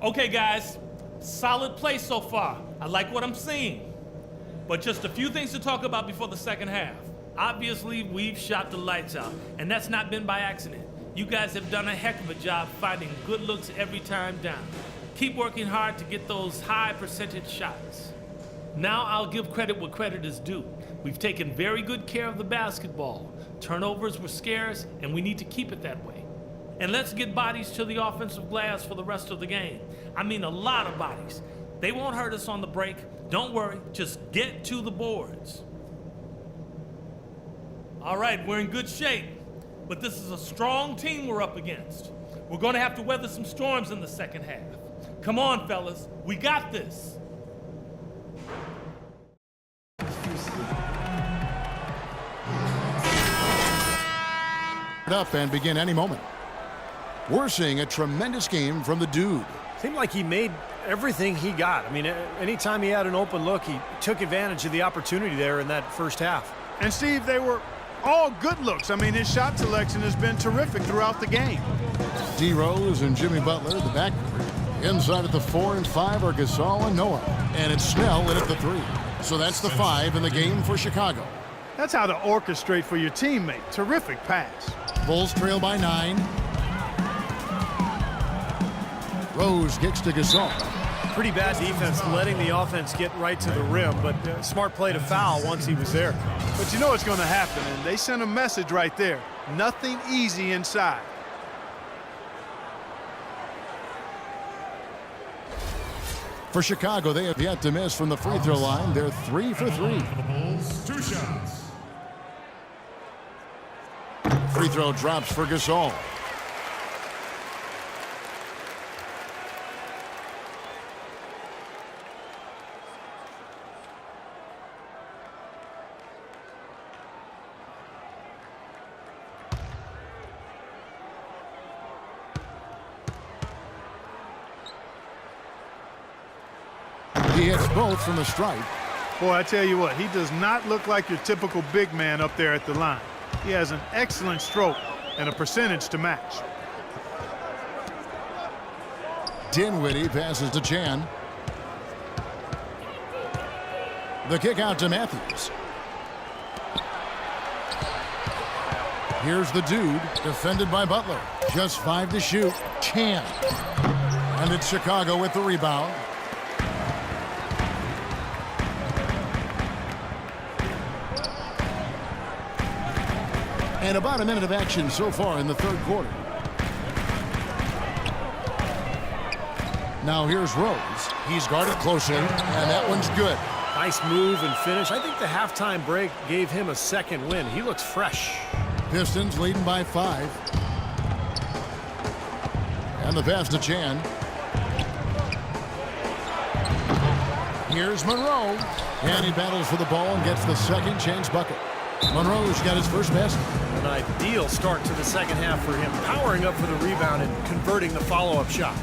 Okay, guys, solid play so far. I like what I'm seeing. But just a few things to talk about before the second half. Obviously, we've shot the lights out, and that's not been by accident. You guys have done a heck of a job finding good looks every time down. Keep working hard to get those high percentage shots. Now I'll give credit where credit is due. We've taken very good care of the basketball. Turnovers were scarce, and we need to keep it that way. And let's get bodies to the offensive glass for the rest of the game. I mean, a lot of bodies. They won't hurt us on the break. Don't worry, just get to the boards. All right, we're in good shape, but this is a strong team we're up against. We're going to have to weather some storms in the second half. Come on, fellas, we got this. Up and begin any moment. We're seeing a tremendous game from the dude. Seemed like he made everything he got. I mean, anytime he had an open look, he took advantage of the opportunity there in that first half. And Steve, they were all good looks. I mean, his shot selection has been terrific throughout the game. D. Rose and Jimmy Butler, the back three. Inside at the 4 and 5 are Gasol and Noah. And it's Snell in at the 3. So that's the 5 in the game for Chicago. That's how to orchestrate for your teammate. Terrific pass. Bulls trail by 9. Rose kicks to Gasol. Pretty bad defense letting the offense get right to the rim, but smart play to foul once he was there. But you know what's going to happen, and they sent a message right there. Nothing easy inside. For Chicago, they have yet to miss from the free throw line. They're 3 for 3. Bulls, 2 shots. Free throw drops for Gasol. He hits both from the stripe. Boy, I tell you what, he does not look like your typical big man up there at the line. He has an excellent stroke and a percentage to match. Dinwiddie passes to Chan. The kick out to Matthews. Here's the dude, defended by Butler. Just 5 to shoot. Chan. And it's Chicago with the rebound. And about a minute of action so far in the third quarter. Now here's Rose. He's guarded closely, and that one's good. Nice move and finish. I think the halftime break gave him a second win. He looks fresh. Pistons leading by 5. And the pass to Chan. Here's Monroe. And he battles for the ball and gets the second chance bucket. Monroe's got his first basket. An ideal start to the second half for him, powering up for the rebound and converting the follow-up shot.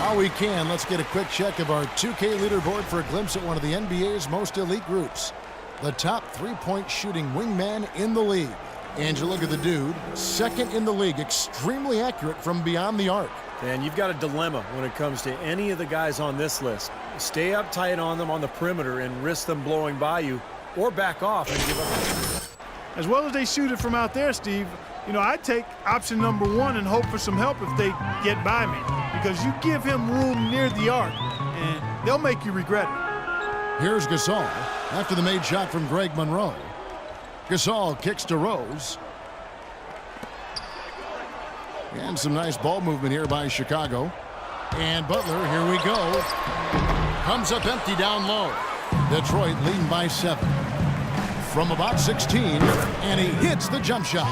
While we can, let's get a quick check of our 2K leaderboard for a glimpse at one of the NBA's most elite groups. The top three-point shooting wingman in the league. And you look at the dude, second in the league, extremely accurate from beyond the arc. And you've got a dilemma when it comes to any of the guys on this list. Stay up tight on them on the perimeter and risk them blowing by you, or back off and give up. As well as they shoot it from out there, Steve, you know, I'd take option number 1 and hope for some help if they get by me. Because you give him room near the arc, and they'll make you regret it. Here's Gasol after the made shot from Greg Monroe. Gasol kicks to Rose. And some nice ball movement here by Chicago. And Butler, here we go. Comes up empty down low. Detroit leading by 7. From about 16, and he hits the jump shot.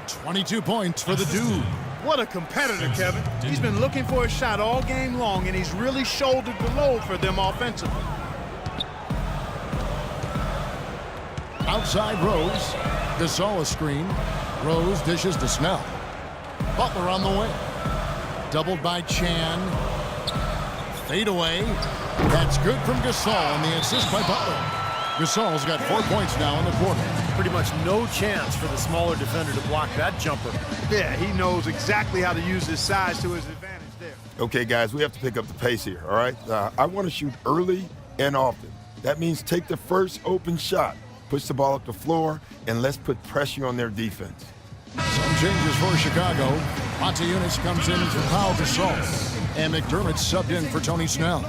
22 points for the dude. What a competitor, Kevin. He's been looking for a shot all game long, and he's really shouldered the load for them offensively. Outside Rose. Gasol a screen. Rose dishes to Snell. Butler on the way. Doubled by Chan. Fade away. That's good from Gasol, and the assist by Butler. Gasol's got 4 points now in the quarter. Pretty much no chance for the smaller defender to block that jumper. Yeah, he knows exactly how to use his size to his advantage there. Okay, guys, we have to pick up the pace here, all right? I want to shoot early and often. That means take the first open shot, push the ball up the floor, and let's put pressure on their defense. Some changes for Chicago. Montezumas comes in for Pau Gasol. And McDermott subbed in for Tony Snell.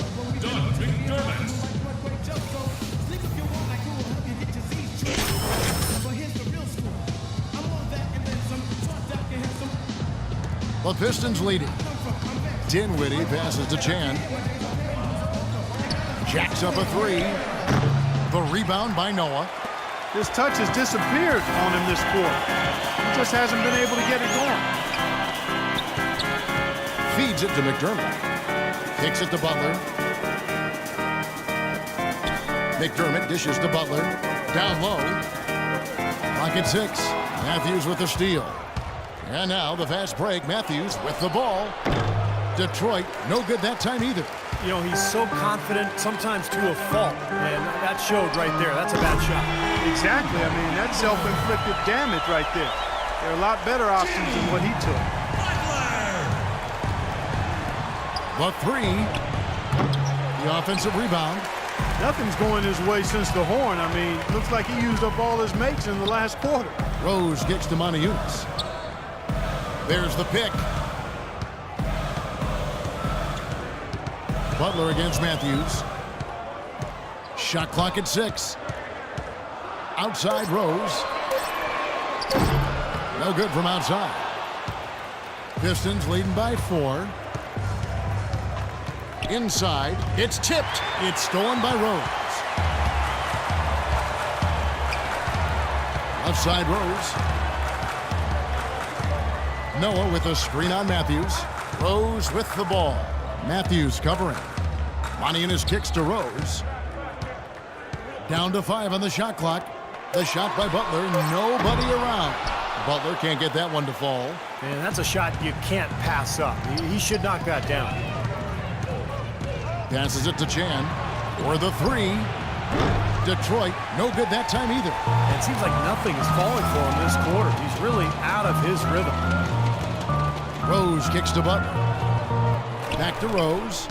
The Pistons leading. Dinwiddie passes to Chan. Jacks up a three. The rebound by Noah. His touch has disappeared on him this quarter. He just hasn't been able to get it going. Feeds it to McDermott. Kicks it to Butler. McDermott dishes to Butler. Down low. Clock at 6. Matthews with the steal. And now the fast break. Matthews with the ball. Detroit, no good that time either. You know, he's so confident, sometimes to a fault. And that showed right there. That's a bad shot. Exactly. I mean, that's self-inflicted damage right there. There are a lot better options than what he took. The three. The offensive rebound. Nothing's going his way since the horn. I mean, looks like he used up all his mates in the last quarter. Rose kicks to Montezumas. There's the pick. Butler against Matthews. Shot clock at 6. Outside Rose. No good from outside. Pistons leading by 4. Inside. It's tipped. It's stolen by Rose. Left side Rose. Noah with a screen on Matthews. Rose with the ball. Matthews covering. Montezumas kicks to Rose. Down to 5 on the shot clock. The shot by Butler. Nobody around. Butler can't get that one to fall. Man, that's a shot you can't pass up. He should knock that down. Passes it to Chan. For the 3. Detroit, no good that time either. It seems like nothing is falling for him this quarter. He's really out of his rhythm. Rose kicks to Butler. Back to Rose.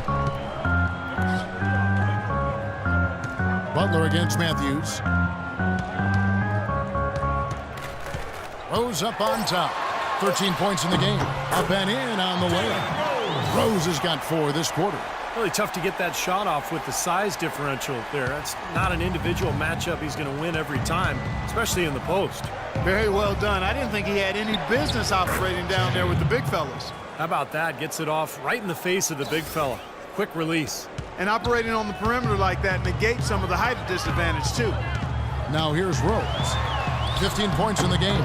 Butler against Matthews. Rose up on top. 13 points in the game. Up and in on the way. Rose has got 4 this quarter. Really tough to get that shot off with the size differential there. That's not an individual matchup he's going to win every time, especially in the post. Very well done. I didn't think he had any business operating down there with the big fellas. How about that? Gets it off right in the face of the big fella. Quick release. And operating on the perimeter like that negates some of the height disadvantage, too. Now here's Rose. 15 points in the game.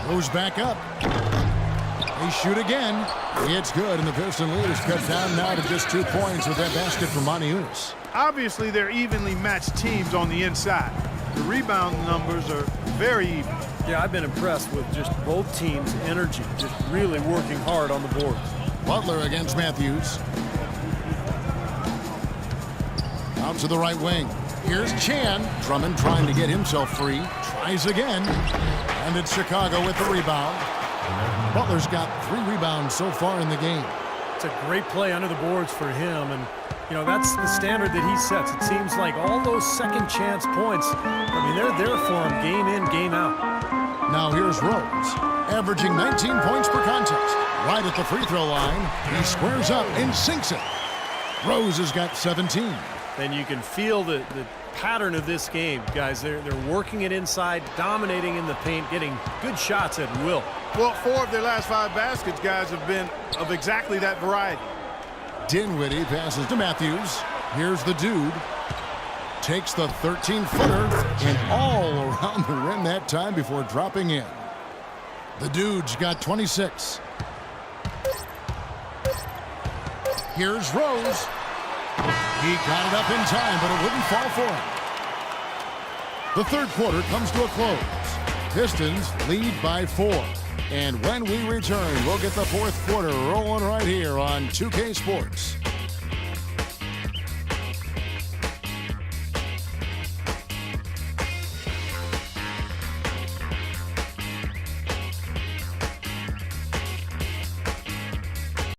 Rose back up. They shoot again. It's good, and the Piston lead is cut down now to just 2 points with that basket from Montezumas. Obviously, they're evenly matched teams on the inside. The rebound numbers are very even. Yeah, I've been impressed with just both teams' energy, just really working hard on the boards. Butler against Matthews. Out to the right wing. Here's Chan. Drummond trying to get himself free. Tries again. And it's Chicago with the rebound. Butler's got 3 rebounds so far in the game. It's a great play under the boards for him, and you know that's the standard that he sets. It seems like all those second chance points, I mean, they're there for him game in, game out. Now here's Rose, averaging 19 points per contest. Right at the free throw line, he squares up and sinks it. Rose has got 17. And you can feel the pattern of this game, guys. They're working it inside, dominating in the paint, getting good shots at will. Well, 4 of their last 5 baskets, guys, have been of exactly that variety. Dinwiddie passes to Matthews. Here's the dude. Takes the 13-footer and all around the rim that time before dropping in. The dude's got 26. Here's Rose. He got it up in time, but it wouldn't fall for him. The third quarter comes to a close. Pistons lead by 4. And when we return, we'll get the fourth quarter rolling right here on 2K Sports.